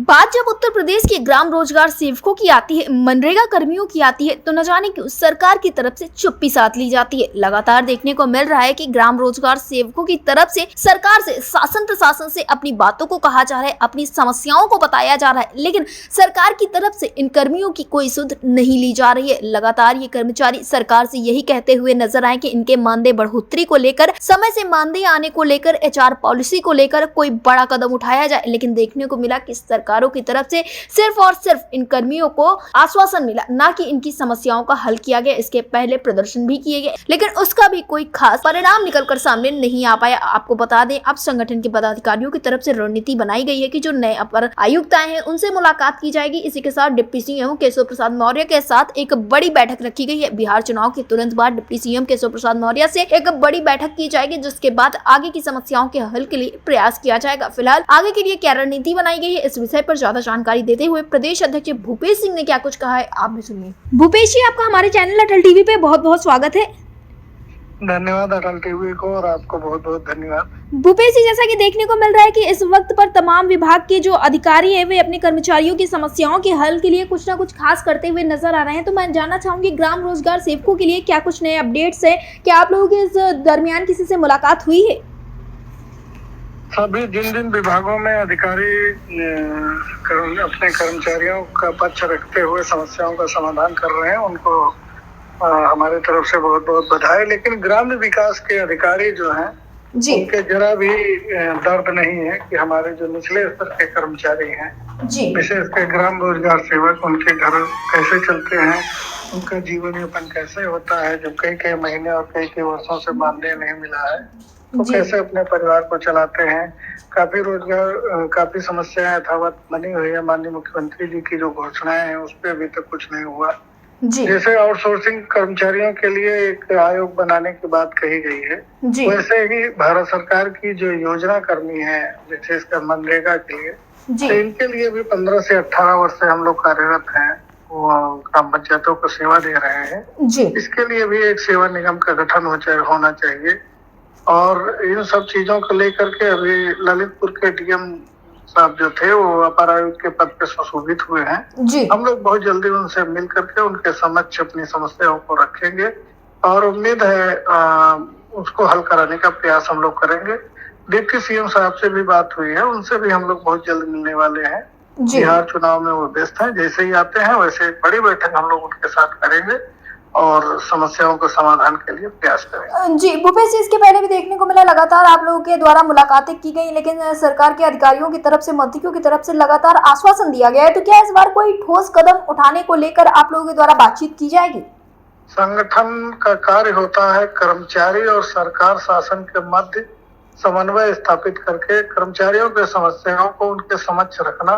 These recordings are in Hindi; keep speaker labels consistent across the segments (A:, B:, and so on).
A: बात जब उत्तर प्रदेश के ग्राम रोजगार सेवकों की आती है, मनरेगा कर्मियों की आती है, तो न जाने क्यों सरकार की तरफ से चुप्पी साध ली जाती है। लगातार देखने को मिल रहा है कि ग्राम रोजगार सेवकों की तरफ से सरकार से शासन प्रशासन से अपनी बातों को कहा जा रहा है, अपनी समस्याओं को बताया जा रहा है, लेकिन सरकार की तरफ से इन कर्मियों की कोई सुध नहीं ली जा रही है। लगातार ये कर्मचारी सरकार से यही कहते हुए नजर आए कि इनके मानदेय बढ़ोतरी को लेकर, समय से मानदेय आने को लेकर, HR पॉलिसी को लेकर कोई बड़ा कदम उठाया जाए, लेकिन देखने को मिला कि सरकारों की तरफ से सिर्फ और सिर्फ इन कर्मियों को आश्वासन मिला, ना कि इनकी समस्याओं का हल किया गया। इसके पहले प्रदर्शन भी किए गए, लेकिन उसका भी कोई खास परिणाम निकलकर सामने नहीं आ पाया। आपको बता दें, अब संगठन के पदाधिकारियों की तरफ से रणनीति बनाई गई है कि जो नए अपर आयुक्त आए हैं उनसे मुलाकात की जाएगी। इसी के साथ डिप्टी CM केशव प्रसाद मौर्य के साथ एक बड़ी बैठक रखी गई है। बिहार चुनाव के तुरंत बाद डिप्टी CM केशव प्रसाद मौर्य से एक बड़ी बैठक की जाएगी, जिसके बाद आगे की समस्याओं के हल के लिए प्रयास किया जाएगा। फिलहाल आगे के लिए क्या रणनीति बनाई गई है, इस विषय पर ज्यादा जानकारी देते हुए प्रदेश अध्यक्ष भूपेश सिंह ने क्या कुछ कहा है, आप भी सुनिए। भूपेश जी, आपका हमारे चैनल अटल टीवी पे बहुत बहुत स्वागत है।
B: धन्यवाद अटल टीवी को, और आपको बहुत बहुत धन्यवाद।
A: भूपेश जी, जैसा कि देखने को मिल रहा है कि इस वक्त पर तमाम विभाग के जो अधिकारी हैं वे अपने कर्मचारियों की समस्याओं के हल के लिए कुछ ना कुछ खास करते हुए नजर आ रहे हैं, तो मैं जानना चाहूंगी ग्राम रोजगार सेवकों के लिए क्या कुछ नए अपडेट्स है, क्या आप लोगों की इस दरमियान किसी से मुलाकात हुई है?
B: सभी जिन विभागों में अधिकारी अपने कर्मचारियों का पक्ष रखते हुए समस्याओं का समाधान कर रहे हैं, उनको हमारे तरफ से बहुत बहुत बधाई। लेकिन ग्राम्य विकास के अधिकारी जो हैं उनके जरा भी दर्द नहीं है कि हमारे जो निचले स्तर के कर्मचारी हैं, विशेषकर ग्राम रोजगार सेवक, उनके घर कैसे चलते हैं, उनका जीवन यापन कैसे होता है, जब कई महीने और कई वर्षों से मानदेय नहीं मिला है, तो कैसे अपने परिवार को चलाते हैं। काफी समस्याएं यथावत बनी हुई है। माननीय मुख्यमंत्री जी की जो घोषणाएं हैं उस पर अभी तक कुछ नहीं हुआ। जैसे आउटसोर्सिंग कर्मचारियों के लिए एक आयोग बनाने की बात कही गई है, वैसे ही भारत सरकार की जो योजना कर्मी है विशेषकर मनरेगा के लिए, तो इनके लिए भी 15 से 18 वर्ष से हम लोग कार्यरत हैं, वो ग्राम पंचायतों को सेवा दे रहे हैं। इसके लिए भी एक सेवा निगम का गठन होना चाहिए। और इन सब चीजों को लेकर के अभी ललितपुर के DM साहब जो थे वो अपर आयुक्त के पद पे सुशोभित हुए हैं। हम लोग बहुत जल्दी उनसे मिल करके उनके समक्ष अपनी समस्याओं को रखेंगे, और उम्मीद है उसको हल कराने का प्रयास हम लोग करेंगे। डिप्टी CM साहब से भी बात हुई है, उनसे भी हम लोग बहुत जल्द मिलने वाले हैं। बिहार चुनाव में वो व्यस्त हैं, जैसे ही आते हैं वैसे एक बड़ी बैठक हम लोग उनके साथ करेंगे और समस्याओं के समाधान के लिए प्रयास करेंगे।
A: जी भूपेश जी, इसके पहले भी देखने को मिला लगातार आप लोगों के द्वारा मुलाकातें की गई, लेकिन सरकार के अधिकारियों की तरफ से, मंत्रियों की तरफ से लगातार आश्वासन दिया गया है, तो क्या इस बार कोई ठोस कदम उठाने को लेकर आप लोगों के द्वारा बातचीत की जाएगी?
B: संगठन का कार्य होता है कर्मचारी और सरकार शासन के मध्य समन्वय स्थापित करके कर्मचारियों के समस्याओं को उनके समक्ष रखना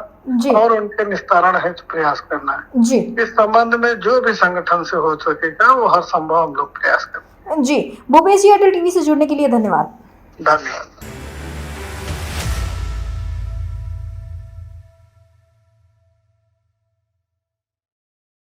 B: और उनके निस्तारण हेतु प्रयास करना है। इस संबंध में जो भी संगठन से हो सकेगा वो हर संभव हम लोग प्रयास करेंगे।
A: जी भूपेश जी, अटल टीवी से जुड़ने के लिए धन्यवाद।
B: धन्यवाद।